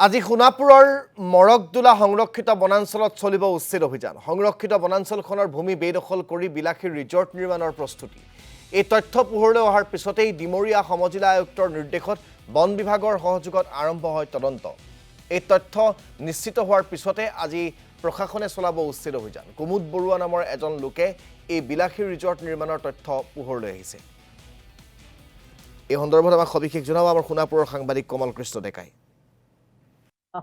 আজি সোণাপুৰৰ মৰকদোলা সংৰক্ষিত বনাঞ্চলত চলিব উচ্ছেদ অভিযান। সংৰক্ষিত বনাঞ্চলখনৰ ভূমি বেদখল কৰি বিলাসী ৰিজৰ্ট নিৰ্মাণৰ প্ৰস্তুতি। এই তথ্য পোহৰলৈ অহাৰ পিছতেই ডিমৰীয়া সমজিলা আয়ুক্তৰ নিৰ্দেশত বন বিভাগৰ সহযোগত আৰম্ভ হয় তদন্ত। এই তথ্য নিশ্চিত হোৱাৰ পিছতে আজি প্ৰশাসনে চলাব উচ্ছেদ অভিযান। কুমুদ বৰুৱা নামৰ এজন লোকে এই বিলাসী ৰিজৰ্ট নিৰ্মাণৰ তথ্য পোহৰলৈ আহিছে। এই সন্দৰ্ভত আমাক সবিশেষ জনাব আমাৰ সোণাপুৰৰ সাংবাদিক কমল কৃষ্ণ ডেকাই।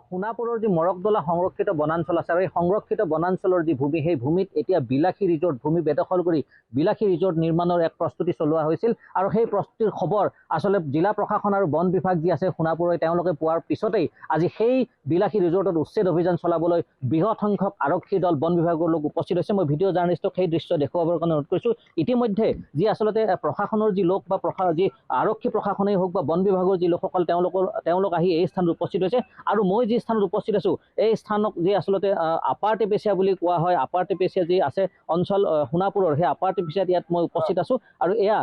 সোণাপুৰৰ যি মৰকদোলা সংৰক্ষিত বনাঞ্চল আছে আৰু এই সংৰক্ষিত বনাঞ্চলৰ যি ভূমি সেই ভূমিত এতিয়া বিলাসী ৰিজৰ্ট ভূমি বেদখল কৰি বিলাসী ৰিজৰ্ট নিৰ্মাণৰ এক প্ৰস্তুতি চলোৱা হৈছিল আৰু সেই প্ৰস্তুতিৰ খবৰ আচলতে জিলা প্ৰশাসন আৰু বন বিভাগ যি আছে সোণাপুৰৰ তেওঁলোকে পোৱাৰ পিছতেই আজি সেই বিলাসী ৰিজৰ্টত উচ্ছেদ অভিযান চলাবলৈ বৃহৎ সংখ্যক আৰক্ষী দল বন বিভাগৰ লোক উপস্থিত হৈছে। মই ভিডিঅ' জাৰ্নেলিষ্টক সেই দৃশ্য দেখুৱাবৰ কাৰণে অনুৰোধ কৰিছোঁ। ইতিমধ্যে যি আচলতে প্ৰশাসনৰ যি লোক বা যি আৰক্ষী প্ৰশাসনেই হওক বা বন বিভাগৰ যি লোকসকল তেওঁলোক আহি এই স্থানত উপস্থিত হৈছে আৰু মই যি স্থানত উপস্থিত আছোঁ এই স্থানক যি আচলতে আপাৰ টেপেচিয়া বুলি কোৱা হয়, আপাৰ টেপেচিয়া যি আছে অঞ্চল সোণাপুৰৰ সেই আপাৰ টেপেচিয়াত ইয়াত মই উপস্থিত আছোঁ আৰু এয়া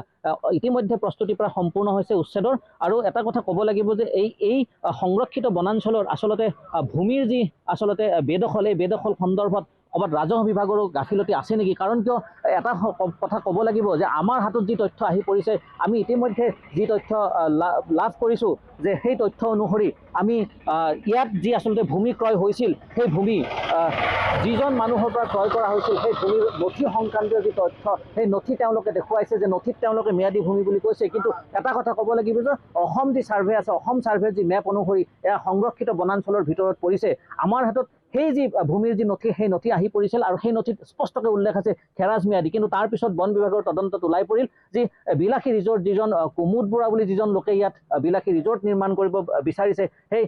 ইতিমধ্যে প্ৰস্তুতি প্ৰায় সম্পূৰ্ণ হৈছে উচ্ছেদৰ। আৰু এটা কথা ক'ব লাগিব যে এই সংৰক্ষিত বনাঞ্চলৰ আচলতে ভূমিৰ যি আচলতে বেদখল এই বেদখল সন্দৰ্ভত ক'ৰবাত ৰাজহ বিভাগৰো গাফিলতি আছে নেকি? কাৰণ কিয় এটা কথা ক'ব লাগিব যে আমাৰ হাতত যি তথ্য আহি পৰিছে, আমি ইতিমধ্যে যি তথ্য লাভ কৰিছোঁ যে সেই তথ্য অনুসৰি আমি ইয়াত যি আচলতে ভূমি ক্ৰয় হৈছিল সেই ভূমি যিজন মানুহৰ পৰা ক্ৰয় কৰা হৈছিল সেই ভূমিৰ নথি সংক্ৰান্তীয় যি তথ্য সেই নথি তেওঁলোকে দেখুৱাইছে যে নথিত তেওঁলোকে ম্যাদী ভূমি বুলি কৈছে। কিন্তু এটা কথা ক'ব লাগিব যে অসম যি ছাৰ্ভে আছে, অসম ছাৰ্ভেৰ যি মেপ অনুসৰি এয়া সংৰক্ষিত বনাঞ্চলৰ ভিতৰত পৰিছে। আমাৰ হাতত সেই যি ভূমিৰ যি নথি সেই নথি আহি পৰিছিল আৰু সেই নথিত স্পষ্টকৈ উল্লেখ আছে খেৰাজ ম্যাদী। কিন্তু তাৰ পিছত বন বিভাগৰ তদন্তত ওলাই পৰিল যি বিলাসী ৰিজৰ্ট যিজন কুমুদ বৰুৱা বুলি যিজন লোকে ইয়াত বিলাসী ৰিজৰ্ট নিৰ্মাণ কৰিব বিচাৰিছে সেই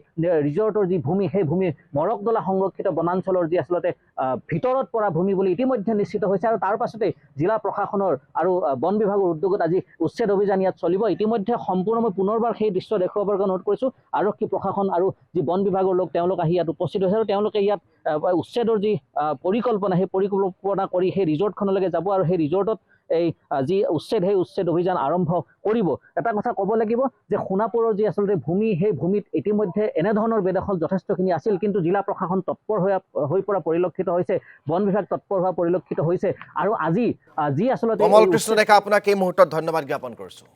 ৰিজৰ্টৰ যি ভূমি সেই ভূমি মৰকদোলা সংৰক্ষিত বনাঞ্চলৰ যি আচলতে ভিতৰত পৰা ভূমি বুলি ইতিমধ্যে নিশ্চিত হৈছে। আৰু তাৰ পাছতে জিলা প্ৰশাসনৰ আৰু বন বিভাগৰ উদ্যোগত আজি উচ্ছেদ অভিযান ইয়াত চলিব। ইতিমধ্যে সম্পূৰ্ণ মই পুনৰবাৰ সেই দৃশ্য দেখুৱাবৰ কাৰণে অনুৰোধ কৰিছোঁ। আৰক্ষী প্ৰশাসন আৰু যি বন বিভাগৰ লোক তেওঁলোক আহি ইয়াত উপস্থিত হৈছে আৰু তেওঁলোকে ইয়াত উচ্ছেদৰ যি পৰিকল্পনা সেই পৰিকল্পনা কৰি সেই ৰিজৰ্টখনলৈকে যাব আৰু সেই ৰিজৰ্টত এই যি উচ্ছেদ সেই উচ্ছেদ অভিযান আৰম্ভ কৰিব। এটা কথা ক'ব লাগিব যে সোণাপুৰৰ যি আচলতে ভূমি সেই ভূমিত ইতিমধ্যে এনেধৰণৰ বেদখল যথেষ্টখিনি আছিল, কিন্তু জিলা প্ৰশাসন তৎপৰ হৈ পৰা পৰিলক্ষিত হৈছে, বন বিভাগ তৎপৰ হোৱা পৰিলক্ষিত হৈছে। আৰু আজি যি আচলতে কমল কৃষ্ণ ডেকা আপোনাক এই মুহূৰ্তত ধন্যবাদ জ্ঞাপন কৰিছোঁ।